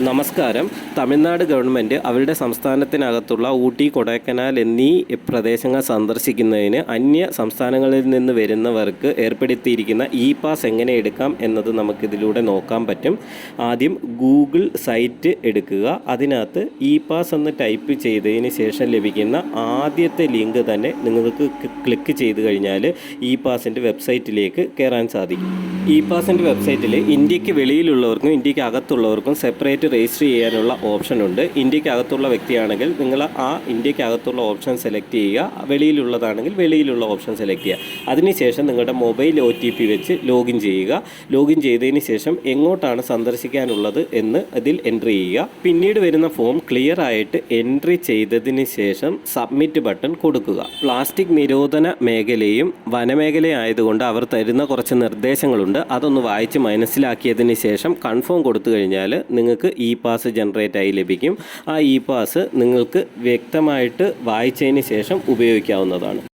നമസ്കാരം. തമിഴ്നാട് ഗവൺമെൻറ് അവരുടെ സംസ്ഥാനത്തിനകത്തുള്ള ഊട്ടി, കൊടൈക്കനാൽ എന്നീ പ്രദേശങ്ങൾ സന്ദർശിക്കുന്നതിന് അന്യ സംസ്ഥാനങ്ങളിൽ നിന്ന് വരുന്നവർക്ക് ഏർപ്പെടുത്തിയിരിക്കുന്ന ഇ പാസ് എങ്ങനെ എടുക്കാം എന്നത് നമുക്കിതിലൂടെ നോക്കാൻ പറ്റും. ആദ്യം ഗൂഗിൾ സൈറ്റ് എടുക്കുക. അതിനകത്ത് ഇ പാസ് എന്ന് ടൈപ്പ് ചെയ്തതിന് ശേഷം ലഭിക്കുന്ന ആദ്യത്തെ ലിങ്ക് തന്നെ നിങ്ങൾക്ക് ക്ലിക്ക് ചെയ്ത് കഴിഞ്ഞാൽ ഇ പാസിൻ്റെ വെബ്സൈറ്റിലേക്ക് കയറാൻ സാധിക്കും. ഇ പാസിൻ്റെ വെബ്സൈറ്റിൽ ഇന്ത്യക്ക് വെളിയിലുള്ളവർക്കും ഇന്ത്യക്ക് അകത്തുള്ളവർക്കും സെപ്പറേറ്റ് രജിസ്റ്റർ ചെയ്യാനുള്ള ഓപ്ഷൻ ഉണ്ട്. ഇന്ത്യക്ക് അകത്തുള്ള വ്യക്തിയാണെങ്കിൽ നിങ്ങൾ ആ ഇന്ത്യക്ക് അകത്തുള്ള ഓപ്ഷൻ സെലക്ട് ചെയ്യുക. വെളിയിലുള്ളതാണെങ്കിൽ വെളിയിലുള്ള ഓപ്ഷൻ സെലക്ട് ചെയ്യുക. അതിനുശേഷം നിങ്ങളുടെ മൊബൈൽ OTP വെച്ച് ലോഗിൻ ചെയ്യുക. ലോഗിൻ ചെയ്തതിന് ശേഷം എങ്ങോട്ടാണ് സന്ദർശിക്കാനുള്ളത് എന്ന് അതിൽ എൻട്രി ചെയ്യുക. പിന്നീട് വരുന്ന ഫോം ക്ലിയർ ആയിട്ട് എൻട്രി ചെയ്തതിന് ശേഷം സബ്മിറ്റ് ബട്ടൺ കൊടുക്കുക. പ്ലാസ്റ്റിക് നിരോധന മേഖലയും വനമേഖലയും ആയതുകൊണ്ട് അവർ തരുന്ന കുറച്ച് നിർദ്ദേശങ്ങളുണ്ട്. അതൊന്ന് വായിച്ച് മനസ്സിലാക്കിയതിന് ശേഷം കൺഫേം കൊടുത്തു കഴിഞ്ഞാൽ നിങ്ങൾക്ക് ഇ പാസ് ജനറേറ്റ് ആയി ലഭിക്കും. ആ ഇ പാസ് നിങ്ങൾക്ക് വ്യക്തമായിട്ട് വായിച്ചതിന് ശേഷം ഉപയോഗിക്കാവുന്നതാണ്.